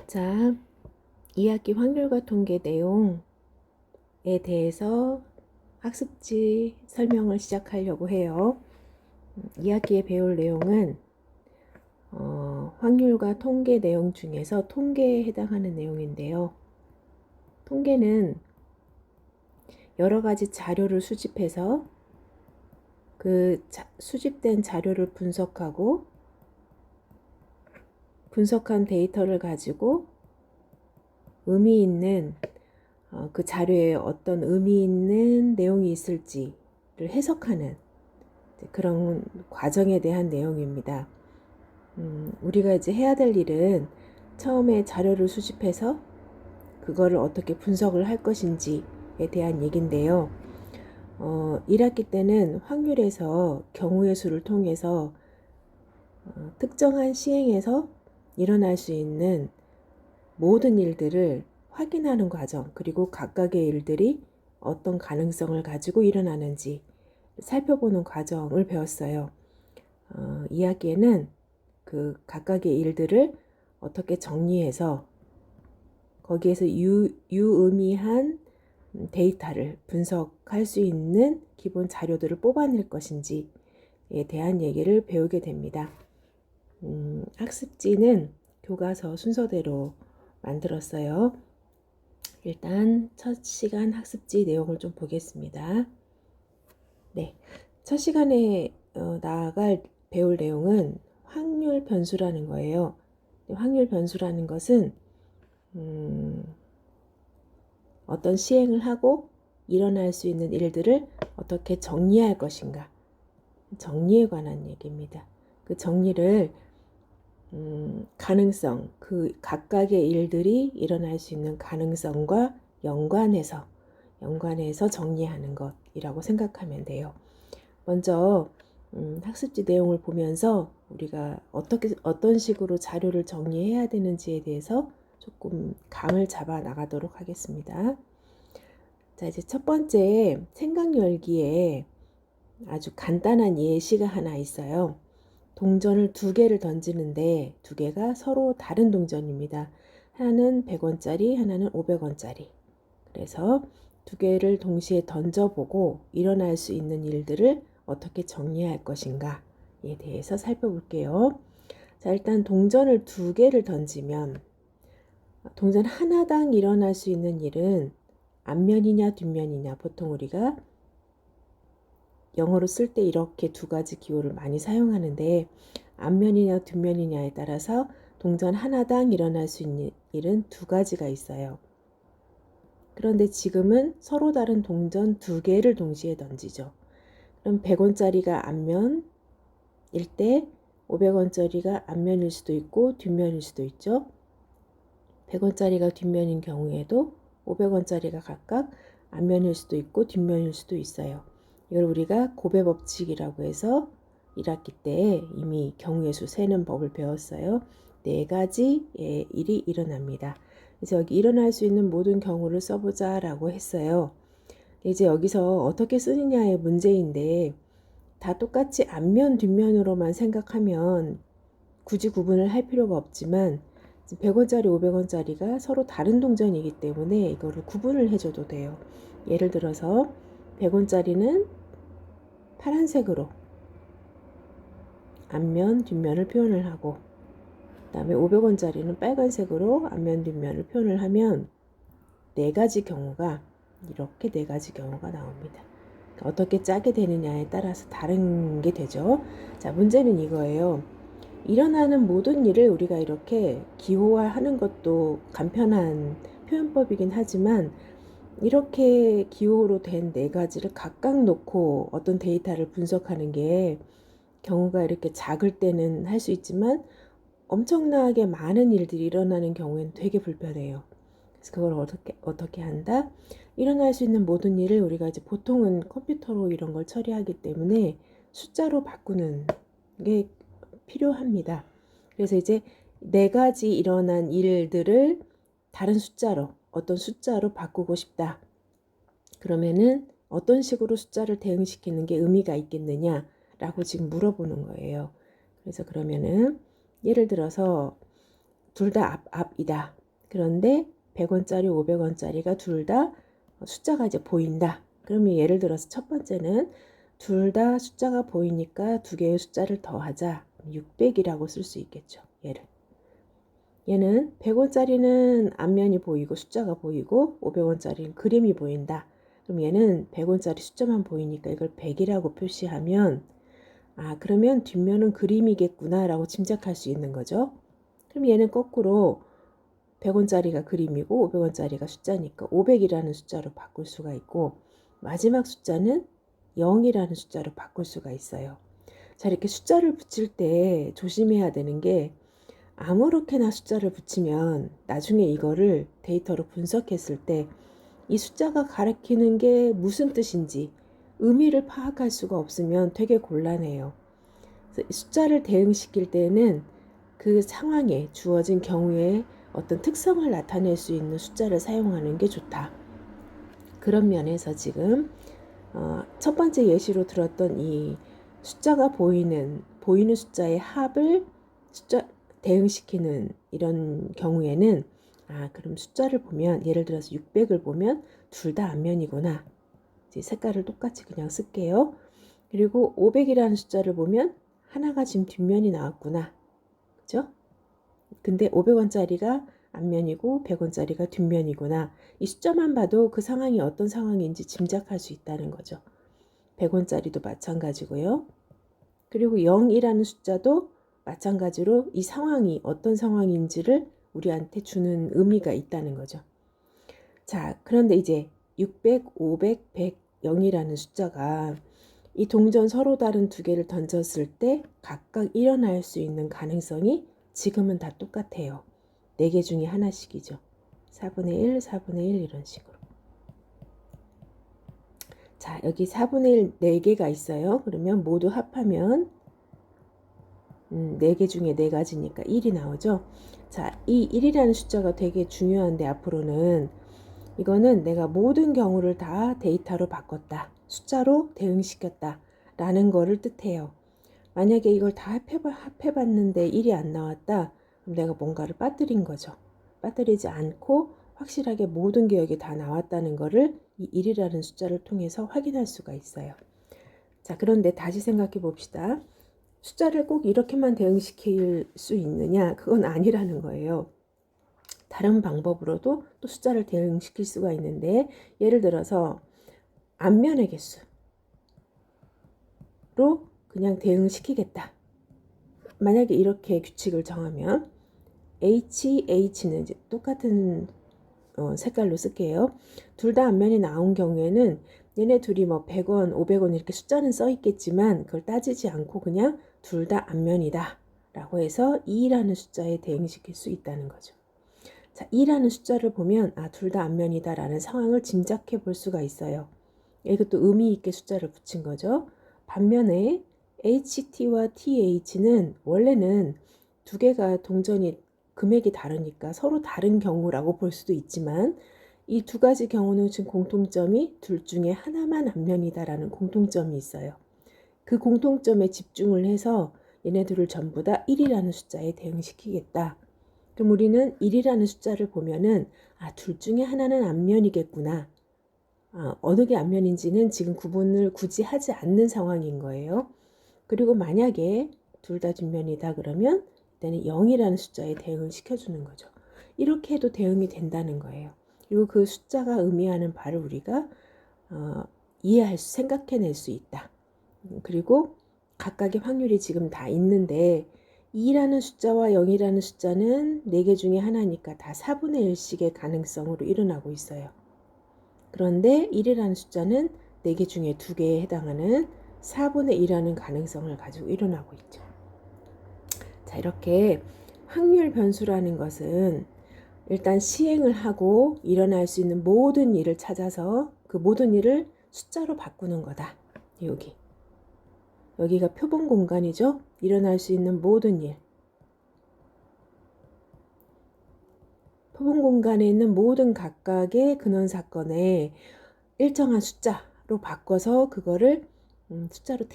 자, 2학기 확률과 통계 내용에 대해서 학습지 설명을 시작하려고 해요. 2학기에 배울 내용은 확률과 통계 내용 중에서 통계에 해당하는 내용인데요. 통계는 여러 가지 자료를 수집해서 그 수집된 자료를 분석하고 분석한 데이터를 가지고 의미 있는 그 자료에 어떤 의미 있는 내용이 있을지를 해석하는 그런 과정에 대한 내용입니다. 우리가 이제 해야 될 일은 처음에 자료를 수집해서 그거를 어떻게 분석을 할 것인지에 대한 얘기인데요. 1학기 때는 확률에서 경우의 수를 통해서 특정한 시행에서 일어날 수 있는 모든 일들을 확인하는 과정, 그리고 각각의 일들이 어떤 가능성을 가지고 일어나는지 살펴보는 과정을 배웠어요. 2학기에는 그 각각의 일들을 어떻게 정리해서 거기에서 유의미한 데이터를 분석할 수 있는 기본 자료들을 뽑아낼 것인지에 대한 얘기를 배우게 됩니다. 학습지는 교과서 순서대로 만들었어요. 일단 첫 시간 학습지 내용을 좀 보겠습니다. 네, 첫 시간에 배울 내용은 확률 변수라는 거예요. 확률 변수라는 것은 어떤 시행을 하고 일어날 수 있는 일들을 어떻게 정리할 것인가, 정리에 관한 얘기입니다. 그 정리를 가능성, 그 각각의 일들이 일어날 수 있는 가능성과 연관해서 정리하는 것이라고 생각하면 돼요. 먼저 학습지 내용을 보면서 우리가 어떤 식으로 자료를 정리해야 되는지에 대해서 조금 감을 잡아 나가도록 하겠습니다. 자, 이제 첫 번째 생각 열기에 아주 간단한 예시가 하나 있어요. 동전을 두 개를 던지는데 두 개가 서로 다른 동전입니다. 하나는 100원짜리, 하나는 500원짜리. 그래서 두 개를 동시에 던져보고 일어날 수 있는 일들을 어떻게 정리할 것인가에 대해서 살펴볼게요. 자, 일단 동전을 두 개를 던지면 동전 하나당 일어날 수 있는 일은 앞면이냐 뒷면이냐, 보통 우리가 영어로 쓸 때 이렇게 두 가지 기호를 많이 사용하는데 앞면이냐 뒷면이냐에 따라서 동전 하나당 일어날 수 있는 일은 두 가지가 있어요. 그런데 지금은 서로 다른 동전 두 개를 동시에 던지죠. 그럼 100원짜리가 앞면일 때 500원짜리가 앞면일 수도 있고 뒷면일 수도 있죠. 100원짜리가 뒷면인 경우에도 500원짜리가 각각 앞면일 수도 있고 뒷면일 수도 있어요. 이걸 우리가 곱의 법칙이라고 해서 1학기 때 이미 경우의 수 세는 법을 배웠어요. 네 가지의 일이 일어납니다. 그래서 여기 일어날 수 있는 모든 경우를 써보자 라고 했어요. 이제 여기서 어떻게 쓰느냐의 문제인데 다 똑같이 앞면 뒷면으로만 생각하면 굳이 구분을 할 필요가 없지만 100원짜리 500원짜리가 서로 다른 동전이기 때문에 이거를 구분을 해줘도 돼요. 예를 들어서 100원짜리는 파란색으로 앞면 뒷면을 표현을 하고 그 다음에 500원짜리는 빨간색으로 앞면 뒷면을 표현을 하면 네 가지 경우가 이렇게 네 가지 경우가 나옵니다. 그러니까 어떻게 짜게 되느냐에 따라서 다른 게 되죠. 자, 문제는 이거예요. 일어나는 모든 일을 우리가 이렇게 기호화하는 것도 간편한 표현법이긴 하지만 이렇게 기호로 된 네 가지를 각각 놓고 어떤 데이터를 분석하는 게 경우가 이렇게 작을 때는 할 수 있지만 엄청나게 많은 일들이 일어나는 경우에는 되게 불편해요. 그래서 그걸 어떻게 한다? 일어날 수 있는 모든 일을 우리가 이제 보통은 컴퓨터로 이런 걸 처리하기 때문에 숫자로 바꾸는 게 필요합니다. 그래서 이제 네 가지 일어난 일들을 다른 숫자로, 어떤 숫자로 바꾸고 싶다. 그러면은 어떤 식으로 숫자를 대응시키는 게 의미가 있겠느냐라고 지금 물어보는 거예요. 그래서 그러면은 예를 들어서 둘 다 앞이다. 그런데 100원짜리, 500원짜리가 둘 다 숫자가 이제 보인다. 그러면 예를 들어서 첫 번째는 둘 다 숫자가 보이니까 두 개의 숫자를 더하자. 600이라고 쓸 수 있겠죠. 얘는 100원짜리는 앞면이 보이고 숫자가 보이고 500원짜리는 그림이 보인다. 그럼 얘는 100원짜리 숫자만 보이니까 이걸 100이라고 표시하면 그러면 뒷면은 그림이겠구나 라고 짐작할 수 있는 거죠. 그럼 얘는 거꾸로 100원짜리가 그림이고 500원짜리가 숫자니까 500이라는 숫자로 바꿀 수가 있고 마지막 숫자는 0이라는 숫자로 바꿀 수가 있어요. 자, 이렇게 숫자를 붙일 때 조심해야 되는 게 아무렇게나 숫자를 붙이면 나중에 이거를 데이터로 분석했을 때 이 숫자가 가리키는 게 무슨 뜻인지 의미를 파악할 수가 없으면 되게 곤란해요. 그래서 숫자를 대응시킬 때는 그 상황에 주어진 경우에 어떤 특성을 나타낼 수 있는 숫자를 사용하는 게 좋다. 그런 면에서 지금 첫 번째 예시로 들었던 이 숫자가 보이는 숫자의 합을 대응시키는 이런 경우에는 그럼 숫자를 보면 예를 들어서 600을 보면 둘 다 앞면이구나. 이제 색깔을 똑같이 그냥 쓸게요. 그리고 500이라는 숫자를 보면 하나가 지금 뒷면이 나왔구나. 그죠? 근데 500원짜리가 앞면이고 100원짜리가 뒷면이구나. 이 숫자만 봐도 그 상황이 어떤 상황인지 짐작할 수 있다는 거죠. 100원짜리도 마찬가지고요. 그리고 0이라는 숫자도 마찬가지로 이 상황이 어떤 상황인지를 우리한테 주는 의미가 있다는 거죠. 자, 그런데 이제 600, 500, 100, 0이라는 숫자가 이 동전 서로 다른 두 개를 던졌을 때 각각 일어날 수 있는 가능성이 지금은 다 똑같아요. 4개 중에 하나씩이죠. 4분의 1, 4분의 1 이런 식으로. 자, 여기 4분의 1 4개가 있어요. 그러면 모두 합하면 4개 중에 4가지니까 1이 나오죠. 자, 이 1이라는 숫자가 되게 중요한데 앞으로는 이거는 내가 모든 경우를 다 데이터로 바꿨다. 숫자로 대응시켰다. 라는 거를 뜻해요. 만약에 이걸 다 합해봤는데 1이 안 나왔다. 그럼 내가 뭔가를 빠뜨린 거죠. 빠뜨리지 않고 확실하게 모든 게 여기 다 나왔다는 거를 이 1이라는 숫자를 통해서 확인할 수가 있어요. 자, 그런데 다시 생각해 봅시다. 숫자를 꼭 이렇게만 대응시킬 수 있느냐? 그건 아니라는 거예요. 다른 방법으로도 또 숫자를 대응시킬 수가 있는데 예를 들어서 앞면의 개수로 그냥 대응시키겠다. 만약에 이렇게 규칙을 정하면 H는 이제 똑같은 색깔로 쓸게요. 둘 다 앞면이 나온 경우에는 얘네 둘이 뭐 100원, 500원 이렇게 숫자는 써 있겠지만 그걸 따지지 않고 그냥 둘 다 앞면이다 라고 해서 2라는 숫자에 대응시킬 수 있다는 거죠. 자, 2라는 숫자를 보면 둘 다 앞면이다 라는 상황을 짐작해 볼 수가 있어요. 이것도 의미 있게 숫자를 붙인 거죠. 반면에 HT와 TH는 원래는 두 개가 동전이 금액이 다르니까 서로 다른 경우라고 볼 수도 있지만 이 두 가지 경우는 지금 공통점이 둘 중에 하나만 앞면이다라는 공통점이 있어요. 그 공통점에 집중을 해서 얘네들을 전부 다 1이라는 숫자에 대응시키겠다. 그럼 우리는 1이라는 숫자를 보면은 둘 중에 하나는 앞면이겠구나. 어느 게 앞면인지는 지금 구분을 굳이 하지 않는 상황인 거예요. 그리고 만약에 둘 다 뒷면이다 그러면 이때는 0이라는 숫자에 대응을 시켜주는 거죠. 이렇게 해도 대응이 된다는 거예요. 그리고 그 숫자가 의미하는 바를 우리가 생각해낼 수 있다. 그리고 각각의 확률이 지금 다 있는데 2라는 숫자와 0이라는 숫자는 4개 중에 하나니까 다 4분의 1씩의 가능성으로 일어나고 있어요. 그런데 1이라는 숫자는 4개 중에 2개에 해당하는 4분의 1이라는 가능성을 가지고 일어나고 있죠. 자, 이렇게 확률 변수라는 것은 일단 시행을 하고 일어날 수 있는 모든 일을 찾아서 그 모든 일을 숫자로 바꾸는 거다. 여기가 표본 공간이죠. 일어날 수 있는 모든 일. 표본 공간에 있는 모든 각각의 근원 사건에 일정한 숫자로 바꿔서 그거를 숫자로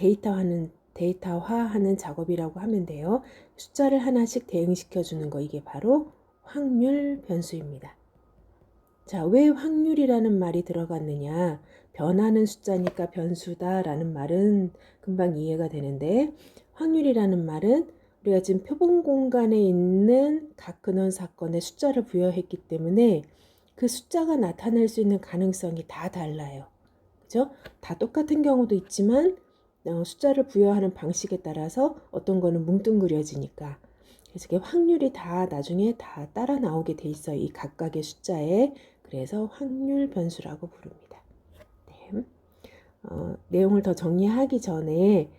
데이터화하는 작업이라고 하면 돼요. 숫자를 하나씩 대응시켜 주는 거, 이게 바로 확률 변수입니다. 자, 왜 확률이라는 말이 들어갔느냐? 변하는 숫자니까 변수다라는 말은 금방 이해가 되는데, 확률이라는 말은 우리가 지금 표본 공간에 있는 각 근원 사건에 숫자를 부여했기 때문에 그 숫자가 나타날 수 있는 가능성이 다 달라요. 그죠? 다 똑같은 경우도 있지만 숫자를 부여하는 방식에 따라서 어떤 거는 뭉뚱그려지니까, 그래서 이게 확률이 다 나중에 다 따라 나오게 돼 있어요. 이 각각의 숫자에. 그래서 확률 변수라고 부릅니다. 네. 내용을 더 정리하기 전에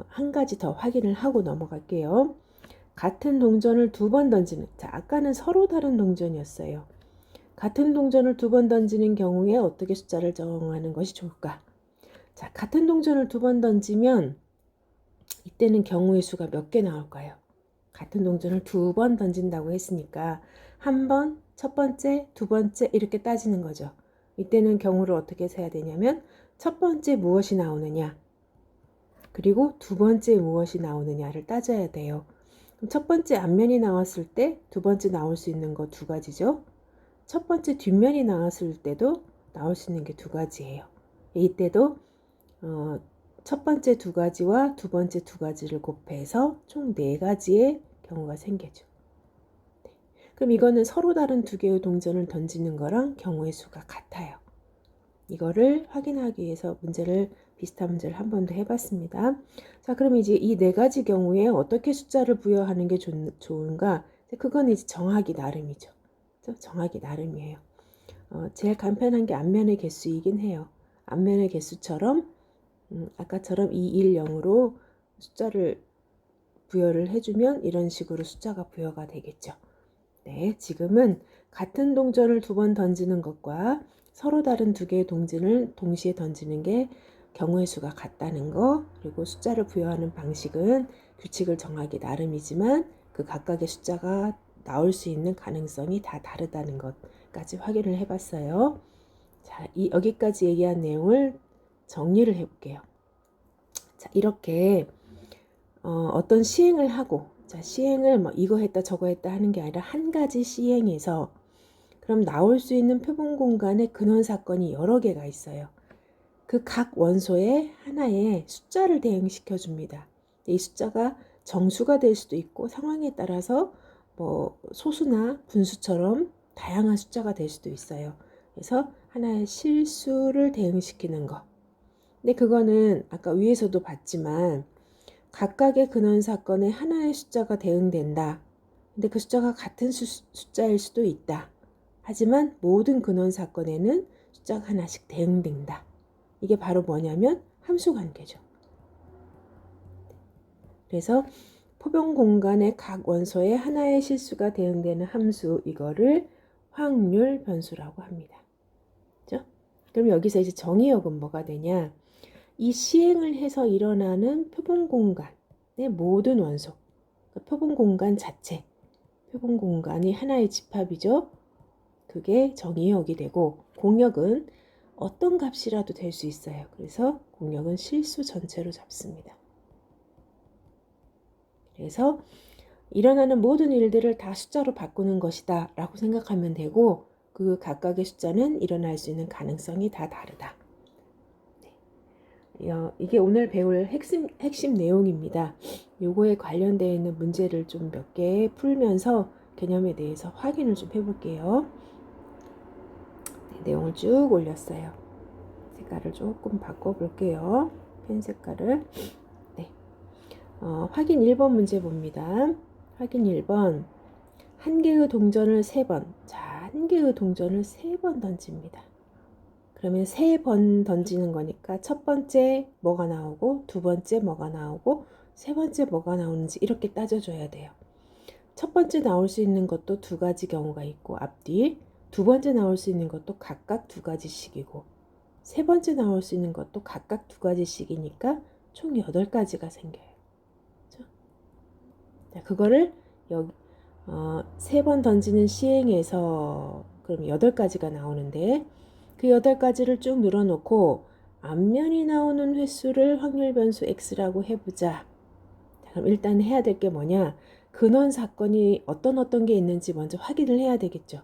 한 가지 더 확인을 하고 넘어갈게요. 같은 동전을 두 번 던지는, 자, 아까는 서로 다른 동전이었어요. 같은 동전을 두 번 던지는 경우에 어떻게 숫자를 정하는 것이 좋을까? 자, 같은 동전을 두 번 던지면 이때는 경우의 수가 몇 개 나올까요? 같은 동전을 두 번 던진다고 했으니까 한 번, 첫 번째, 두 번째 이렇게 따지는 거죠. 이때는 경우를 어떻게 세야 되냐면 첫 번째 무엇이 나오느냐, 그리고 두 번째 무엇이 나오느냐를 따져야 돼요. 그럼 첫 번째 앞면이 나왔을 때 두 번째 나올 수 있는 거 두 가지죠. 첫 번째 뒷면이 나왔을 때도 나올 수 있는 게 두 가지예요. 이때도 첫 번째 두 가지와 두 번째 두 가지를 곱해서 총 네 가지의 경우가 생기죠. 네. 그럼 이거는 서로 다른 두 개의 동전을 던지는 거랑 경우의 수가 같아요. 이거를 확인하기 위해서 비슷한 문제를 한 번 더 해봤습니다. 자, 그럼 이제 이 네 가지 경우에 어떻게 숫자를 부여하는 게 좋은가? 그건 이제 정하기 나름이죠. 정하기 나름이에요. 제일 간편한 게 앞면의 개수이긴 해요. 앞면의 개수처럼 아까처럼 2, 1, 0으로 숫자를 부여를 해주면 이런 식으로 숫자가 부여가 되겠죠. 네, 지금은 같은 동전을 두 번 던지는 것과 서로 다른 두 개의 동전을 동시에 던지는 게 경우의 수가 같다는 거, 그리고 숫자를 부여하는 방식은 규칙을 정하기 나름이지만 그 각각의 숫자가 나올 수 있는 가능성이 다 다르다는 것까지 확인을 해봤어요. 자, 여기까지 얘기한 내용을 정리를 해볼게요. 자, 이렇게 어떤 시행을 하고, 자, 시행을 뭐 이거 했다 저거 했다 하는 게 아니라 한 가지 시행에서 그럼 나올 수 있는 표본 공간에 근원 사건이 여러 개가 있어요. 그 각 원소에 하나의 숫자를 대응시켜 줍니다. 이 숫자가 정수가 될 수도 있고 상황에 따라서 뭐 소수나 분수처럼 다양한 숫자가 될 수도 있어요. 그래서 하나의 실수를 대응시키는 거. 근데 그거는 아까 위에서도 봤지만 각각의 근원 사건에 하나의 숫자가 대응된다. 근데 그 숫자가 같은 숫자일 수도 있다. 하지만 모든 근원 사건에는 숫자가 하나씩 대응된다. 이게 바로 뭐냐면 함수 관계죠. 그래서 표본 공간의 각 원소에 하나의 실수가 대응되는 함수, 이거를 확률 변수라고 합니다. 그렇죠? 그럼 여기서 이제 정의역은 뭐가 되냐? 이 시행을 해서 일어나는 표본 공간의 모든 원소, 그러니까 표본 공간 자체, 표본 공간이 하나의 집합이죠. 그게 정의역이 되고, 공역은 어떤 값이라도 될 수 있어요. 그래서 공역은 실수 전체로 잡습니다. 그래서 일어나는 모든 일들을 다 숫자로 바꾸는 것이다 라고 생각하면 되고, 그 각각의 숫자는 일어날 수 있는 가능성이 다 다르다. 이게 오늘 배울 핵심 내용입니다. 요거에 관련되어 있는 문제를 좀 몇 개 풀면서 개념에 대해서 확인을 좀 해볼게요. 네, 내용을 쭉 올렸어요. 색깔을 조금 바꿔볼게요. 펜 색깔을. 네. 확인 1번 문제 봅니다. 확인 1번. 한 개의 동전을 3번. 자, 한 개의 동전을 3번 던집니다. 그러면 3번 던지는 거니까 첫 번째 뭐가 나오고, 두 번째 뭐가 나오고, 세 번째 뭐가 나오는지 이렇게 따져줘야 돼요. 첫 번째 나올 수 있는 것도 두 가지 경우가 있고, 앞뒤. 두 번째 나올 수 있는 것도 각각 두 가지씩이고, 세 번째 나올 수 있는 것도 각각 두 가지씩이니까 총 8가지가 생겨요. 그렇죠? 자, 그거를 여기 3번 던지는 시행에서 그럼 8가지가 나오는데, 그 8가지를 쭉 늘어놓고 앞면이 나오는 횟수를 확률 변수 x라고 해보자. 그럼 일단 해야 될 게 뭐냐? 근원 사건이 어떤 게 있는지 먼저 확인을 해야 되겠죠.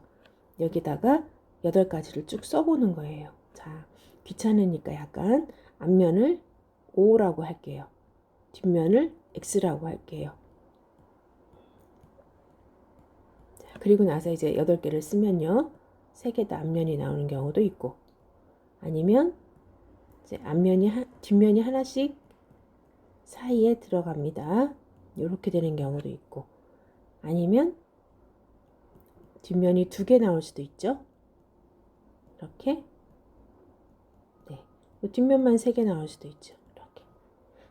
여기다가 8가지를 쭉 써보는 거예요. 자, 귀찮으니까 약간 앞면을 O라고 할게요. 뒷면을 X라고 할게요. 자, 그리고 나서 이제 8개를 쓰면요. 3개 다 앞면이 나오는 경우도 있고, 아니면 이제 뒷면이 하나씩 사이에 들어갑니다. 이렇게 되는 경우도 있고, 아니면 뒷면이 2개 나올 수도 있죠. 이렇게. 네. 뒷면만 3개 나올 수도 있죠. 이렇게.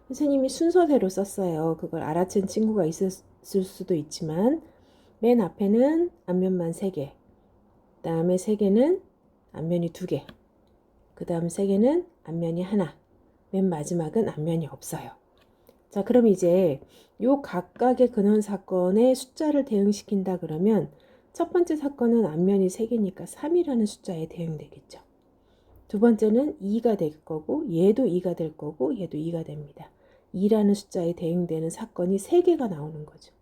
선생님이 순서대로 썼어요. 그걸 알아챈 친구가 있었을 수도 있지만, 맨 앞에는 앞면만 3개, 그 다음에 3개는 앞면이 2개, 그 다음 3개는 앞면이 하나, 맨 마지막은 앞면이 없어요. 자, 그럼 이제 요 각각의 근원 사건의 숫자를 대응시킨다 그러면 첫 번째 사건은 앞면이 3개니까 3이라는 숫자에 대응되겠죠. 두 번째는 2가 될 거고, 얘도 2가 될 거고, 얘도 2가 됩니다. 2라는 숫자에 대응되는 사건이 3개가 나오는 거죠.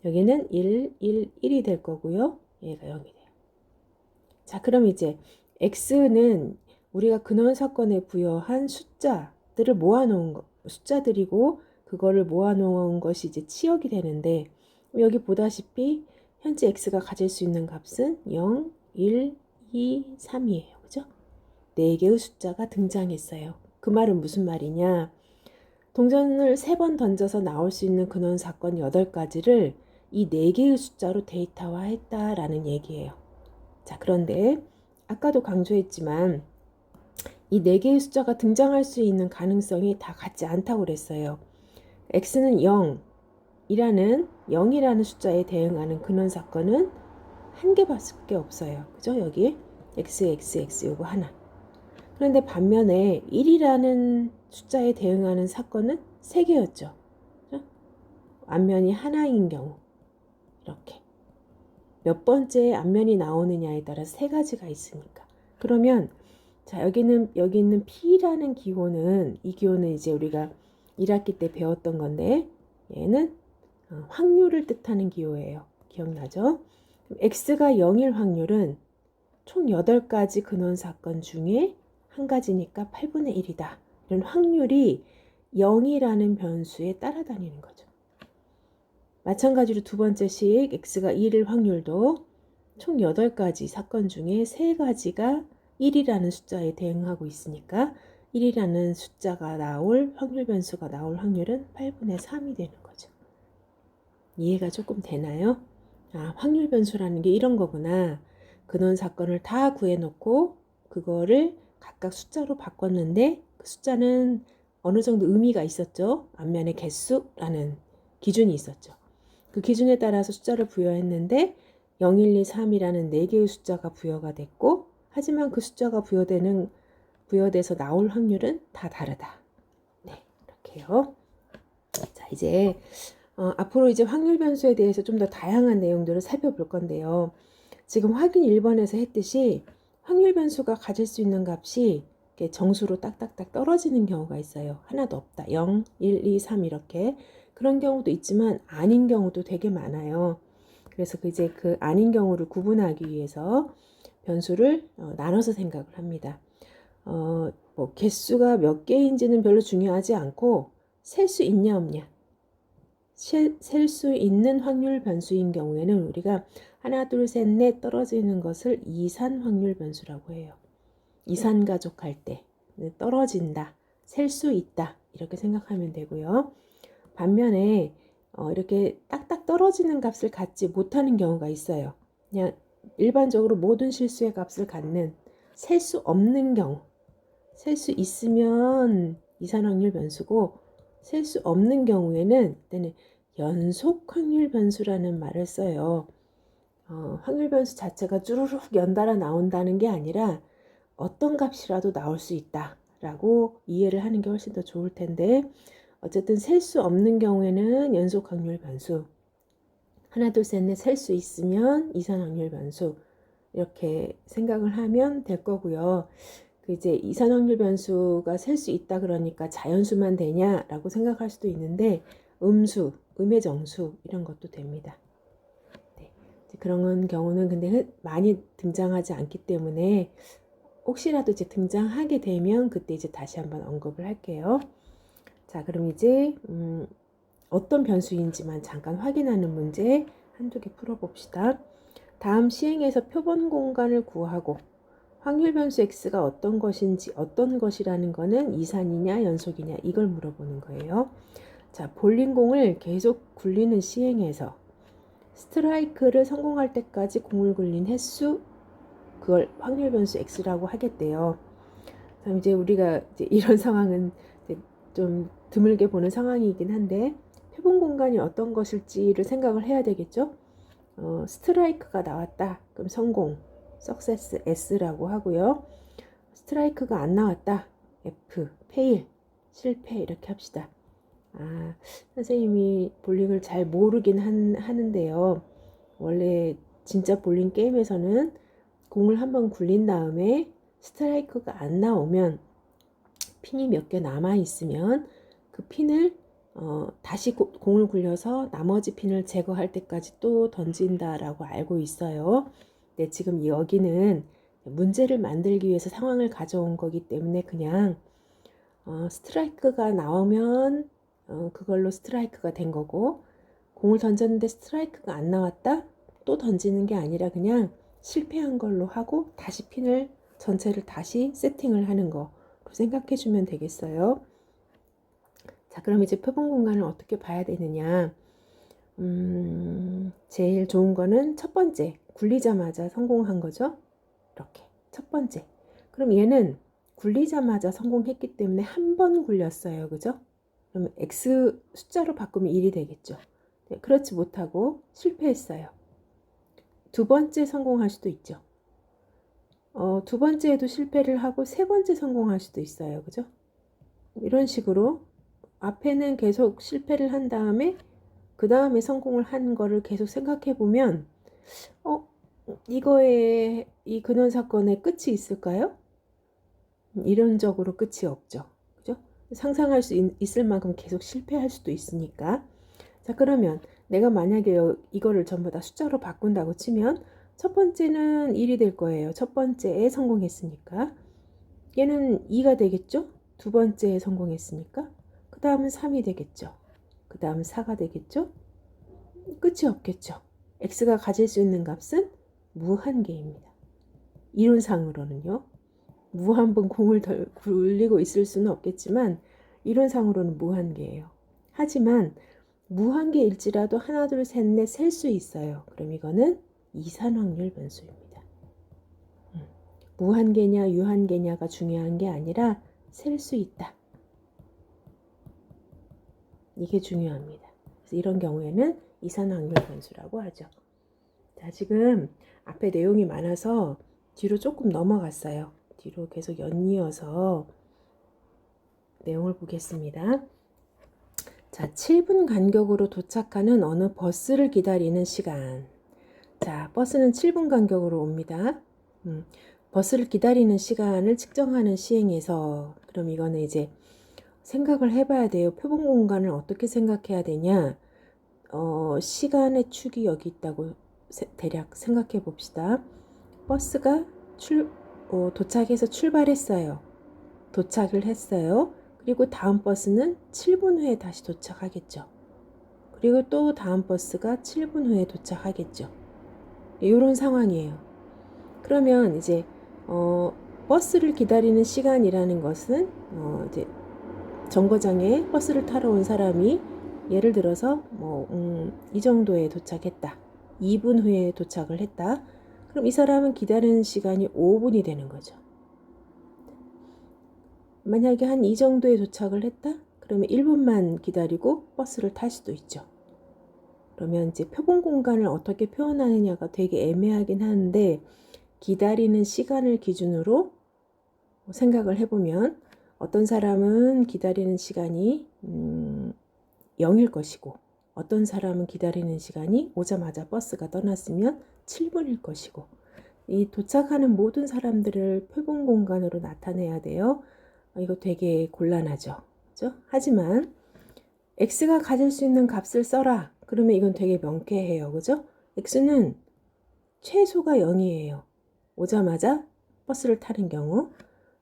여기는 1, 1, 1이 될 거고요. 얘가 0이 돼요. 자, 그럼 이제 x는 우리가 근원 사건에 부여한 숫자들을 모아놓은 숫자들이고, 그거를 모아놓은 것이 이제 치역이 되는데, 여기 보다시피 현재 x가 가질 수 있는 값은 0, 1, 2, 3이에요. 그죠? 4개의 숫자가 등장했어요. 그 말은 무슨 말이냐? 동전을 3번 던져서 나올 수 있는 근원 사건 8가지를 이 4개의 숫자로 데이터화했다라는 얘기예요. 자, 그런데 아까도 강조했지만 이 4개의 숫자가 등장할 수 있는 가능성이 다 같지 않다고 그랬어요. x는 0이라는 숫자에 대응하는 근원 사건은 한 개밖에 없어요. 그죠? 여기 x 요거 하나. 그런데 반면에 1이라는 숫자에 대응하는 사건은 3개였죠. 앞면이 하나인 경우 이렇게 몇 번째 앞면이 나오느냐에 따라 3가지가 있으니까. 그러면 자, 여기 있는 P라는 기호는, 이 기호는 이제 우리가 1학기 때 배웠던 건데, 얘는 확률을 뜻하는 기호예요. 기억나죠? X가 0일 확률은 총 8가지 근원 사건 중에 한 가지니까 8분의 1이다. 이런 확률이 0이라는 변수에 따라다니는 거죠. 마찬가지로 두 번째식 x가 1일 확률도 총 8가지 사건 중에 3가지가 1이라는 숫자에 대응하고 있으니까 1이라는 숫자가 나올 확률 변수가 나올 확률은 8분의 3이 되는 거죠. 이해가 조금 되나요? 아, 확률 변수라는 게 이런 거구나. 근원 사건을 다 구해놓고 그거를 각각 숫자로 바꿨는데 그 숫자는 어느 정도 의미가 있었죠. 앞면에 개수라는 기준이 있었죠. 그 기준에 따라서 숫자를 부여했는데 0, 1, 2, 3이라는 4개의 숫자가 부여가 됐고, 하지만 그 숫자가 부여돼서 나올 확률은 다 다르다. 네, 이렇게요. 자, 이제 앞으로 이제 확률 변수에 대해서 좀 더 다양한 내용들을 살펴볼 건데요. 지금 확인 1번에서 했듯이 확률 변수가 가질 수 있는 값이 이렇게 정수로 딱딱딱 떨어지는 경우가 있어요. 하나도 없다. 0, 1, 2, 3 이렇게. 그런 경우도 있지만 아닌 경우도 되게 많아요. 그래서 이제 그 아닌 경우를 구분하기 위해서 변수를 나눠서 생각을 합니다. 뭐 개수가 몇 개인지는 별로 중요하지 않고 셀 수 있냐 없냐. 셀 수 있는 확률 변수인 경우에는 우리가 하나, 둘, 셋, 넷 떨어지는 것을 이산 확률 변수라고 해요. 이산 가족할 때 떨어진다, 셀 수 있다 이렇게 생각하면 되고요. 반면에 이렇게 딱딱 떨어지는 값을 갖지 못하는 경우가 있어요. 그냥 일반적으로 모든 실수의 값을 갖는 셀 수 없는 경우, 셀 수 있으면 이산 확률 변수고 셀 수 없는 경우에는 연속 확률 변수라는 말을 써요. 확률 변수 자체가 쭈루룩 연달아 나온다는 게 아니라 어떤 값이라도 나올 수 있다라고 이해를 하는 게 훨씬 더 좋을 텐데, 어쨌든 셀 수 없는 경우에는 연속 확률 변수, 하나, 둘, 셋, 넷 셀 수 있으면 이산 확률 변수, 이렇게 생각을 하면 될 거고요. 그 이제 이산 확률 변수가 셀 수 있다 그러니까 자연수만 되냐라고 생각할 수도 있는데 음수, 음의 정수 이런 것도 됩니다. 네. 그런 경우는 근데 많이 등장하지 않기 때문에 혹시라도 이제 등장하게 되면 그때 이제 다시 한번 언급을 할게요. 자, 그럼 이제 어떤 변수인지만 잠깐 확인하는 문제 한두 개 풀어봅시다. 다음 시행에서 표본 공간을 구하고 확률 변수 x가 어떤 것인지 어떤 것이라는 거는 이산이냐 연속이냐 이걸 물어보는 거예요. 자, 볼링공을 계속 굴리는 시행에서 스트라이크를 성공할 때까지 공을 굴린 횟수 그걸 확률 변수 x라고 하겠대요. 그럼 이제 우리가 이제 이런 상황은 이제 좀 드물게 보는 상황이긴 한데 표본 공간이 어떤 것일지를 생각을 해야 되겠죠. 스트라이크가 나왔다. 그럼 성공, success S라고 하고요. 스트라이크가 안 나왔다. F, fail, 실패 이렇게 합시다. 아, 선생님이 볼링을 잘 모르긴 하는데요. 원래 진짜 볼링 게임에서는 공을 한번 굴린 다음에 스트라이크가 안 나오면 핀이 몇 개 남아 있으면 그 핀을 다시 공을 굴려서 나머지 핀을 제거할 때까지 또 던진다라고 알고 있어요. 네, 지금 여기는 문제를 만들기 위해서 상황을 가져온 거기 때문에 그냥 스트라이크가 나오면 그걸로 스트라이크가 된 거고 공을 던졌는데 스트라이크가 안 나왔다? 또 던지는 게 아니라 그냥 실패한 걸로 하고 다시 핀을 전체를 다시 세팅을 하는 거로 생각해 주면 되겠어요. 자, 그럼 이제 표본 공간을 어떻게 봐야 되느냐. 제일 좋은 거는 첫 번째, 굴리자마자 성공한 거죠. 이렇게 첫 번째. 그럼 얘는 굴리자마자 성공했기 때문에 한 번 굴렸어요. 그죠? 그러면 x 숫자로 바꾸면 1이 되겠죠. 네, 그렇지 못하고 실패했어요. 두 번째 성공할 수도 있죠. 두 번째에도 실패를 하고 세 번째 성공할 수도 있어요. 그죠? 이런 식으로 앞에는 계속 실패를 한 다음에 그 다음에 성공을 한 거를 계속 생각해 보면 이거에 이 근원 사건의 끝이 있을까요? 이론적으로 끝이 없죠. 그죠? 상상할 수 있을 만큼 계속 실패할 수도 있으니까. 자, 그러면 내가 만약에 이거를 전부 다 숫자로 바꾼다고 치면 첫 번째는 1이 될 거예요. 첫 번째에 성공했으니까. 얘는 2가 되겠죠? 두 번째에 성공했으니까. 그 다음은 3이 되겠죠. 그 다음은 4가 되겠죠? 끝이 없겠죠. x가 가질 수 있는 값은 무한개입니다. 이론상으로는요. 무한번 공을 굴리고 있을 수는 없겠지만 이론상으로는 무한개예요. 하지만 무한개일지라도 하나, 둘, 셋, 넷 셀 수 있어요. 그럼 이거는 이산확률 변수입니다. 무한개냐 유한개냐가 중요한 게 아니라 셀 수 있다. 이게 중요합니다. 그래서 이런 경우에는 이산확률 변수라고 하죠. 자, 지금 앞에 내용이 많아서 뒤로 조금 넘어갔어요. 뒤로 계속 연이어서 내용을 보겠습니다. 자, 7분 간격으로 도착하는 어느 버스를 기다리는 시간. 자, 버스는 7분 간격으로 옵니다. 버스를 기다리는 시간을 측정하는 시행에서 그럼 이거는 이제 생각을 해봐야 돼요. 표본 공간을 어떻게 생각해야 되냐. 시간의 축이 여기 있다고 대략 생각해 봅시다. 버스가 도착해서 출발했어요. 도착을 했어요. 그리고 다음 버스는 7분 후에 다시 도착하겠죠. 그리고 또 다음 버스가 7분 후에 도착하겠죠. 이런 상황이에요. 그러면 이제 버스를 기다리는 시간이라는 것은 이제 정거장에 버스를 타러 온 사람이 예를 들어서 이 정도에 도착했다. 2분 후에 도착을 했다. 그럼 이 사람은 기다리는 시간이 5분이 되는 거죠. 만약에 한 이 정도에 도착을 했다? 그러면 1분만 기다리고 버스를 탈 수도 있죠. 그러면 이제 표본 공간을 어떻게 표현하느냐가 되게 애매하긴 하는데 기다리는 시간을 기준으로 생각을 해보면 어떤 사람은 기다리는 시간이 0일 것이고 어떤 사람은 기다리는 시간이 오자마자 버스가 떠났으면 7분일 것이고 이 도착하는 모든 사람들을 표본 공간으로 나타내야 돼요. 이거 되게 곤란하죠. 그죠? 하지만 x가 가질 수 있는 값을 써라. 그러면 이건 되게 명쾌해요. 그죠? x는 최소가 0이에요. 오자마자 버스를 타는 경우.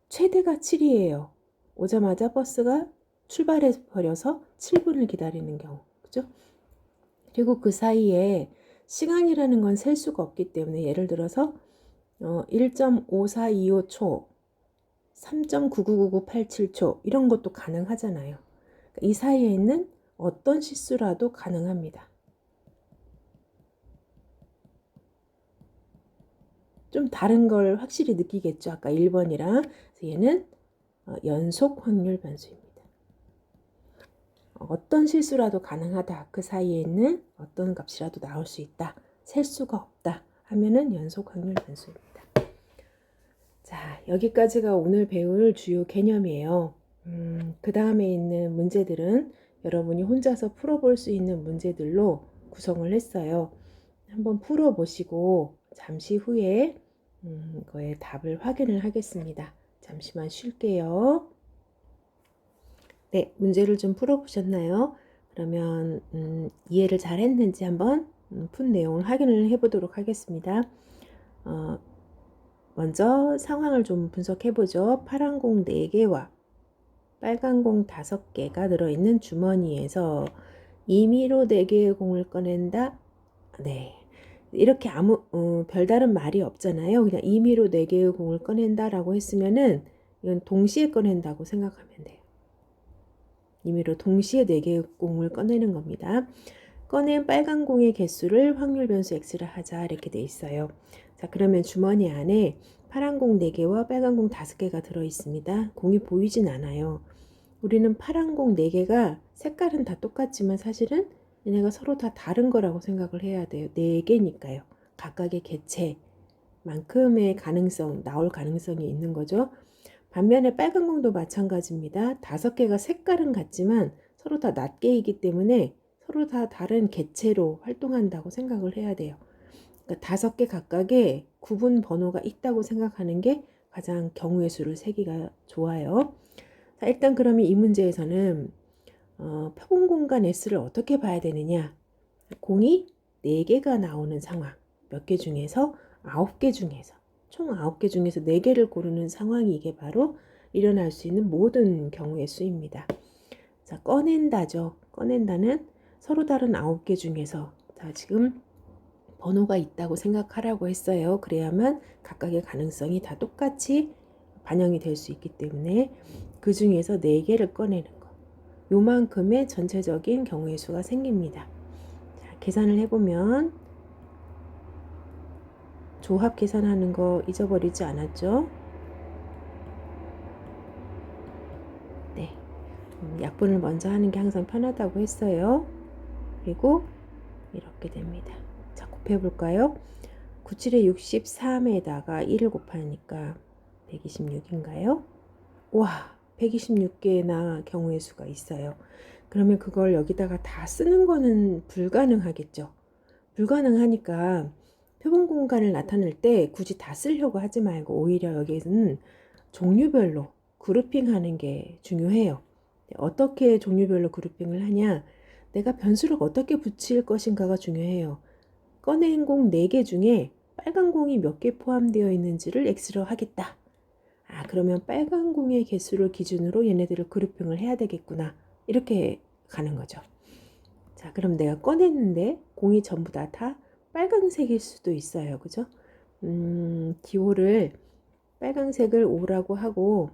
최대가 7이에요. 오자마자 버스가 출발해 버려서 7분을 기다리는 경우. 그죠? 그리고 그 사이에 시간이라는 건 셀 수가 없기 때문에 예를 들어서 1.5425초, 3.999987초 이런 것도 가능하잖아요. 이 사이에 있는 어떤 실수라도 가능합니다. 좀 다른 걸 확실히 느끼겠죠. 아까 1번이랑. 얘는 연속 확률 변수입니다. 어떤 실수라도 가능하다. 그 사이에 있는 어떤 값이라도 나올 수 있다. 셀 수가 없다. 하면은 연속 확률 변수입니다. 자, 여기까지가 오늘 배울 주요 개념이에요. 그 다음에 있는 문제들은 여러분이 혼자서 풀어볼 수 있는 문제들로 구성을 했어요. 한번 풀어보시고 잠시 후에 그거의 답을 확인을 하겠습니다. 잠시만 쉴게요. 네, 문제를 좀 풀어보셨나요? 그러면 이해를 잘 했는지 한번 푼 내용을 확인을 해보도록 하겠습니다. 먼저 상황을 좀 분석해보죠. 파란 공 4개와 빨간 공 5개가 들어있는 주머니에서 임의로 4개의 공을 꺼낸다. 네, 이렇게 아무 별다른 말이 없잖아요. 그냥 임의로 4개의 공을 꺼낸다 라고 했으면은 이건 동시에 꺼낸다고 생각하면 돼요. 임의로 동시에 4개의 공을 꺼내는 겁니다. 꺼낸 빨간 공의 개수를 확률 변수 x를 하자 이렇게 돼 있어요. 자, 그러면 주머니 안에 파란 공 4개와 빨간 공 5개가 들어 있습니다. 공이 보이진 않아요. 우리는 파란 공 4개가 색깔은 다 똑같지만 사실은 얘네가 서로 다 다른 거라고 생각을 해야 돼요. 4개니까요. 각각의 개체만큼의 가능성, 나올 가능성이 있는 거죠. 반면에 빨간 공도 마찬가지입니다. 5개가 색깔은 같지만 서로 다 낱개이기 때문에 서로 다 다른 개체로 활동한다고 생각을 해야 돼요. 그러니까 5개 각각의 구분 번호가 있다고 생각하는 게 가장 경우의 수를 세기가 좋아요. 자, 일단 그러면 이 문제에서는 표본 공간 S를 어떻게 봐야 되느냐. 공이 4개가 나오는 상황. 몇 개 중에서 9개 중에서 총 9개 중에서 4개를 고르는 상황이 이게 바로 일어날 수 있는 모든 경우의 수입니다. 자, 꺼낸다죠. 꺼낸다는 서로 다른 9개 중에서 자, 지금 번호가 있다고 생각하라고 했어요. 그래야만 각각의 가능성이 다 똑같이 반영이 될 수 있기 때문에 그 중에서 4개를 꺼내는 거. 요만큼의 전체적인 경우의 수가 생깁니다. 자, 계산을 해보면 조합 계산하는 거 잊어버리지 않았죠? 네, 약분을 먼저 하는 게 항상 편하다고 했어요. 그리고 이렇게 됩니다. 자, 곱해볼까요? 97에 63에다가 1을 곱하니까 126인가요? 와, 126개나 경우의 수가 있어요. 그러면 그걸 여기다가 다 쓰는 거는 불가능하겠죠. 불가능하니까 표본 공간을 나타낼 때 굳이 다 쓰려고 하지 말고 오히려 여기에서는 종류별로 그룹핑하는 게 중요해요. 어떻게 종류별로 그룹핑을 하냐? 내가 변수를 어떻게 붙일 것인가가 중요해요. 꺼낸 공 4개 중에 빨간 공이 몇 개 포함되어 있는지를 x로 하겠다. 아, 그러면 빨간 공의 개수를 기준으로 얘네들을 그룹핑을 해야 되겠구나. 이렇게 가는 거죠. 자, 그럼 내가 꺼냈는데 공이 전부 다 빨간색일 수도 있어요. 그죠? 기호를 빨간색을 5라고 하고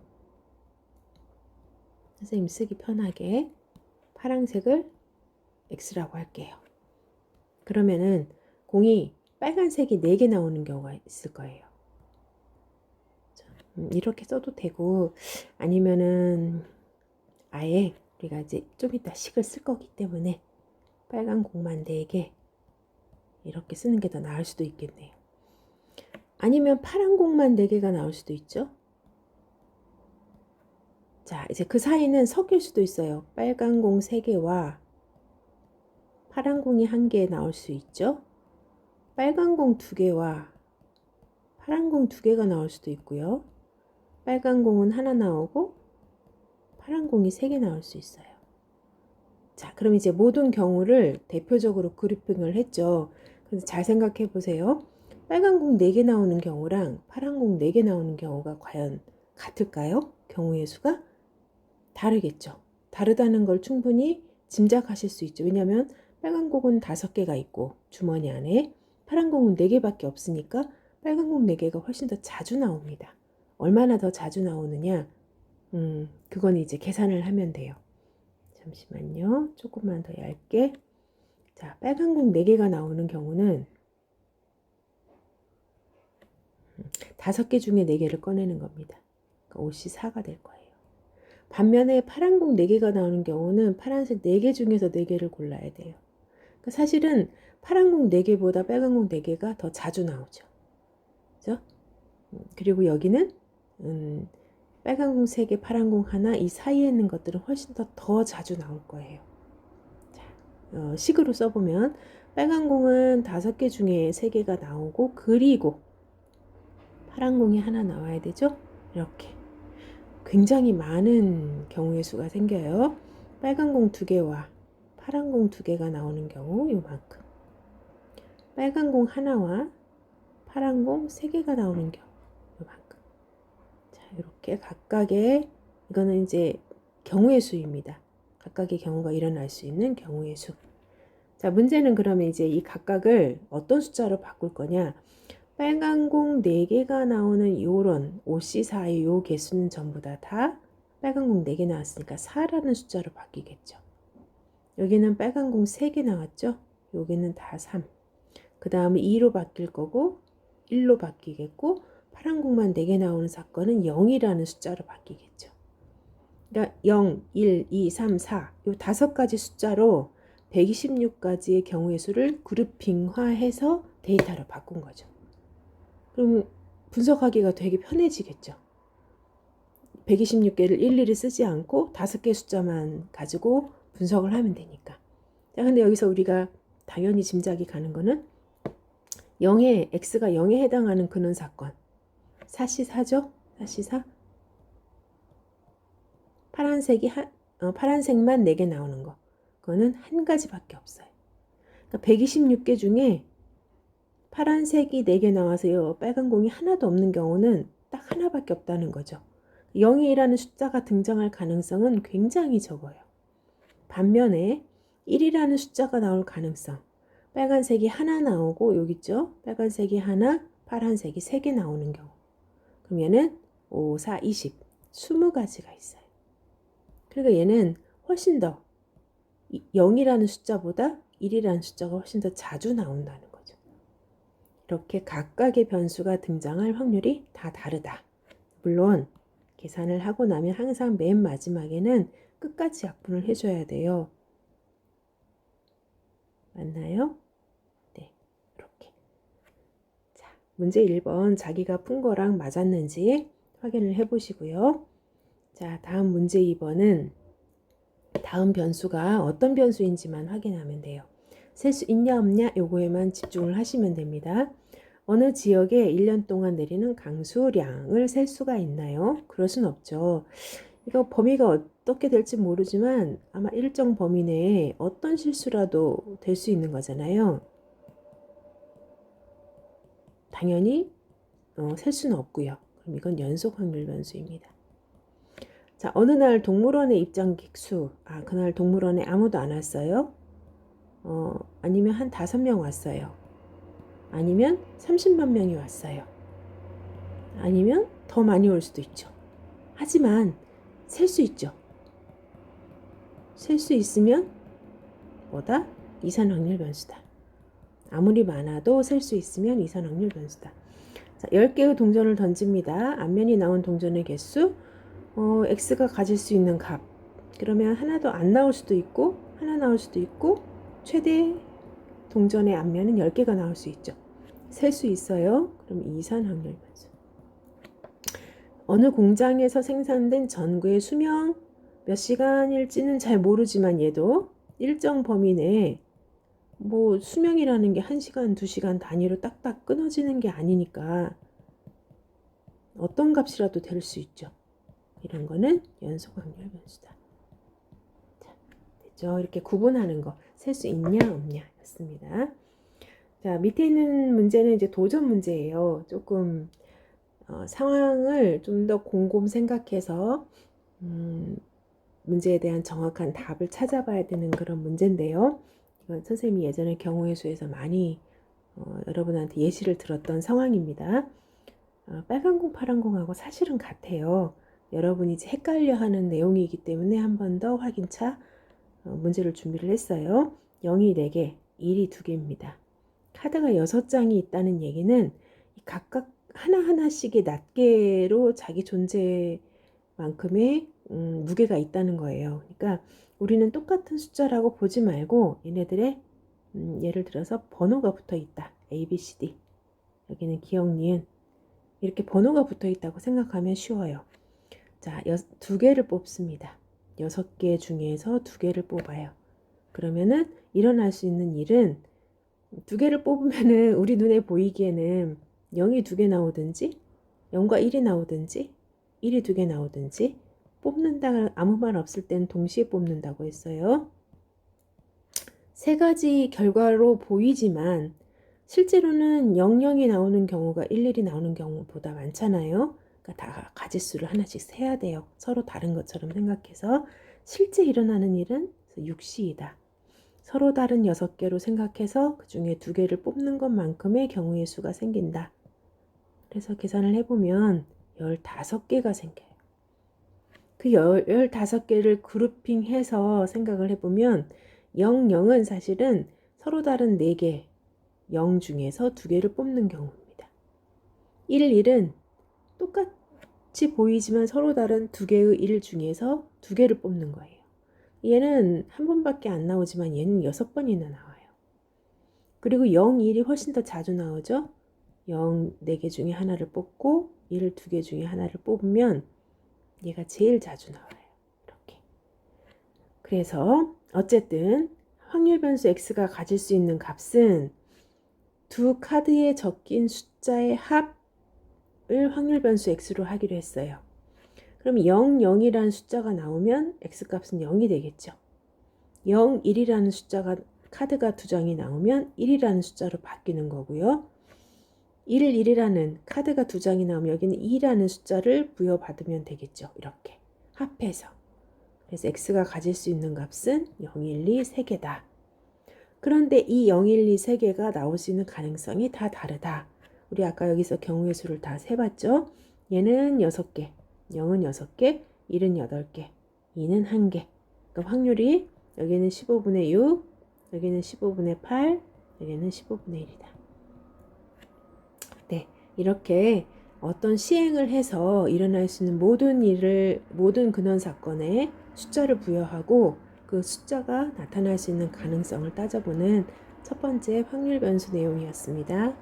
선생님 쓰기 편하게 파란색을 x라고 할게요. 그러면은 공이 빨간색이 4개 나오는 경우가 있을 거예요. 이렇게 써도 되고 아니면은 아예 우리가 이제 좀 이따 식을 쓸 거기 때문에 빨간 공만 4개 이렇게 쓰는 게 더 나을 수도 있겠네요. 아니면 파란 공만 4개가 나올 수도 있죠. 자, 이제 그 사이는 섞일 수도 있어요. 빨간 공 3개와 파란 공이 1개 나올 수 있죠. 빨간 공 2개와 파란 공 2개가 나올 수도 있고요. 빨간 공은 하나 나오고 파란 공이 3개 나올 수 있어요. 자, 그럼 이제 모든 경우를 대표적으로 그룹핑을 했죠. 그래서 잘 생각해 보세요. 빨간 공 4개 나오는 경우랑 파란 공 4개 나오는 경우가 과연 같을까요? 경우의 수가 다르겠죠. 다르다는 걸 충분히 짐작하실 수 있죠. 왜냐하면 빨간 공은 5개가 있고 주머니 안에 파란 공은 4개밖에 없으니까 빨간 공 4개가 훨씬 더 자주 나옵니다. 얼마나 더 자주 나오느냐? 그건 이제 계산을 하면 돼요. 잠시만요. 조금만 더 얇게. 자, 빨간 공 4개가 나오는 경우는 5개 중에 4개를 꺼내는 겁니다. 그러니까 5C4가 될 거예요. 반면에 파란 공 4개가 나오는 경우는 파란색 4개 중에서 4개를 골라야 돼요. 그러니까 사실은 파란 공 4개보다 빨간 공 4개가 더 자주 나오죠. 그죠? 그리고 여기는 빨간 공 3개, 파란 공 하나, 이 사이에 있는 것들은 훨씬 더 자주 나올 거예요. 자, 식으로 써보면 빨간 공은 5개 중에 3개가 나오고, 그리고 파란 공이 하나 나와야 되죠? 이렇게 굉장히 많은 경우의 수가 생겨요. 빨간 공 2개와 파란 공 2개가 나오는 경우 요만큼, 빨간 공 하나와 파란 공 3개가 나오는 경우 요만큼. 자, 이렇게 각각의, 이거는 이제 경우의 수입니다. 각각의 경우가 일어날 수 있는 경우의 수. 자, 문제는 그러면 이제 이 각각을 어떤 숫자로 바꿀 거냐? 빨간 공 4개가 나오는 요런 5C4의 요 개수는 전부 다 빨간 공 4개 나왔으니까 4라는 숫자로 바뀌겠죠. 여기는 빨간 공 3개 나왔죠? 여기는 다 3. 그 다음에 2로 바뀔 거고 1로 바뀌겠고, 파란 공만 4개 나오는 사건은 0이라는 숫자로 바뀌겠죠. 그러니까 0, 1, 2, 3, 4 요 5가지 숫자로 126가지의 경우의 수를 그룹핑화해서 데이터로 바꾼 거죠. 그럼 분석하기가 되게 편해지겠죠. 126개를 일일이 쓰지 않고 5개 숫자만 가지고 분석을 하면 되니까. 자, 근데 여기서 우리가 당연히 짐작이 가는 거는 0에 x가 0에 해당하는 근원 사건 4C4죠? 4C4. 파란색만 4개 나오는 거. 그거는 한 가지밖에 없어요. 그러니까 126개 중에 파란색이 4개 나와서요, 빨간 공이 하나도 없는 경우는 딱 하나밖에 없다는 거죠. 0이라는 숫자가 등장할 가능성은 굉장히 적어요. 반면에 1이라는 숫자가 나올 가능성, 빨간색이 하나 나오고 여기 있죠? 빨간색이 하나, 파란색이 3개 나오는 경우. 그럼 얘는 5, 4, 20, 20가지가 있어요. 그러니까 얘는 훨씬 더 0이라는 숫자보다 1이라는 숫자가 훨씬 더 자주 나온다는 거죠. 이렇게 각각의 변수가 등장할 확률이 다 다르다. 물론 계산을 하고 나면 항상 맨 마지막에는 끝까지 약분을 해줘야 돼요. 맞나요? 네, 이렇게. 자, 문제 1번 자기가 푼 거랑 맞았는지 확인을 해보시고요. 자, 다음 문제 2번은 다음 변수가 어떤 변수인지만 확인하면 돼요. 셀 수 있냐 없냐 요거에만 집중을 하시면 됩니다. 어느 지역에 1년 동안 내리는 강수량을 셀 수가 있나요? 그럴 순 없죠. 이거 범위가 어떻게 될지 모르지만 아마 일정 범위 내에 어떤 실수라도 될 수 있는 거잖아요. 당연히 셀 수는 없고요. 그럼 이건 연속 확률 변수입니다. 자, 어느 날 동물원에 입장객 수, 그날 동물원에 아무도 안 왔어요. 아니면 한 5명 왔어요. 아니면 30만 명이 왔어요. 아니면 더 많이 올 수도 있죠. 하지만 셀 수 있죠. 셀 수 있으면 뭐다? 이산 확률 변수다. 아무리 많아도 셀 수 있으면 이산 확률 변수다. 자, 10개의 동전을 던집니다. 앞면이 나온 동전의 개수, x가 가질 수 있는 값. 그러면 하나도 안 나올 수도 있고 하나 나올 수도 있고, 최대 동전의 앞면은 10개가 나올 수 있죠. 셀 수 있어요. 그럼 이산 확률 변수. 어느 공장에서 생산된 전구의 수명 몇 시간일지는 잘 모르지만 얘도 일정 범위 내에 뭐 수명이라는 게 1시간, 2시간 단위로 딱딱 끊어지는 게 아니니까 어떤 값이라도 될 수 있죠. 이런 거는 연속 확률 변수다. 자, 됐죠? 이렇게 구분하는 거, 셀 수 있냐 없냐 였습니다. 자, 밑에 있는 문제는 이제 도전 문제예요. 조금 상황을 좀 더 곰곰 생각해서 문제에 대한 정확한 답을 찾아봐야 되는 그런 문제인데요. 이건 선생님이 예전에 경우의 수에서 많이 여러분한테 예시를 들었던 상황입니다. 빨간 공, 파란 공하고 사실은 같아요. 여러분이 이제 헷갈려하는 내용이기 때문에 한 번 더 확인차 문제를 준비를 했어요. 0이 4개, 1이 2개입니다. 카드가 6장이 있다는 얘기는 각각 하나하나씩의 낱개로 자기 존재만큼의 무게가 있다는 거예요. 그러니까 우리는 똑같은 숫자라고 보지 말고 얘네들의 예를 들어서 번호가 붙어 있다. A, B, C, D. 여기는 기억, 니은. 이렇게 번호가 붙어 있다고 생각하면 쉬워요. 자, 2개를 뽑습니다. 6개 중에서 2개를 뽑아요. 그러면은 일어날 수 있는 일은 2개를 뽑으면은 우리 눈에 보이기에는 0이 2개 나오든지 0과 1이 나오든지 1이 2개 나오든지 뽑는다 아무 말 없을 땐 동시에 뽑는다고 했어요. 세 가지 결과로 보이지만 실제로는 00이 나오는 경우가 11이 나오는 경우보다 많잖아요. 그러니까 다 가짓수를 하나씩 세야 돼요. 서로 다른 것처럼 생각해서 실제 일어나는 일은 6시이다. 서로 다른 6개로 생각해서 그 중에 2개를 뽑는 것만큼의 경우의 수가 생긴다. 그래서 계산을 해보면 15개가 생겨요. 그 15개를 그룹핑해서 생각을 해보면 00은 사실은 서로 다른 4개 0 중에서 2개를 뽑는 경우입니다. 11은 똑같이 보이지만 서로 다른 2개의 1 중에서 2개를 뽑는 거예요. 얘는 한 번밖에 안 나오지만 얘는 6번이나 나와요. 그리고 0, 1이 훨씬 더 자주 나오죠. 0, 4개 중에 하나를 뽑고 1, 2개 중에 하나를 뽑으면 얘가 제일 자주 나와요. 이렇게. 그래서 어쨌든 확률 변수 x가 가질 수 있는 값은 두 카드에 적힌 숫자의 합을 확률 변수 x로 하기로 했어요. 그럼 0, 0이라는 숫자가 나오면 x값은 0이 되겠죠. 0, 1이라는 숫자가 카드가 2장이 나오면 1이라는 숫자로 바뀌는 거고요. 1, 1이라는 카드가 2장이 나오면 여기는 2라는 숫자를 부여받으면 되겠죠. 이렇게 합해서. 그래서 x가 가질 수 있는 값은 0, 1, 2, 3개다. 그런데 이 0, 1, 2, 3개가 나올 수 있는 가능성이 다 다르다. 우리 아까 여기서 경우의 수를 다 세봤죠. 얘는 6개, 0은 6개, 1은 8개, 2는 1개. 그러니까 확률이 여기는 15분의 6, 여기는 15분의 8, 여기는 15분의 1이다. 네, 이렇게 어떤 시행을 해서 일어날 수 있는 모든 근원 사건에 숫자를 부여하고 그 숫자가 나타날 수 있는 가능성을 따져보는 첫 번째 확률 변수 내용이었습니다.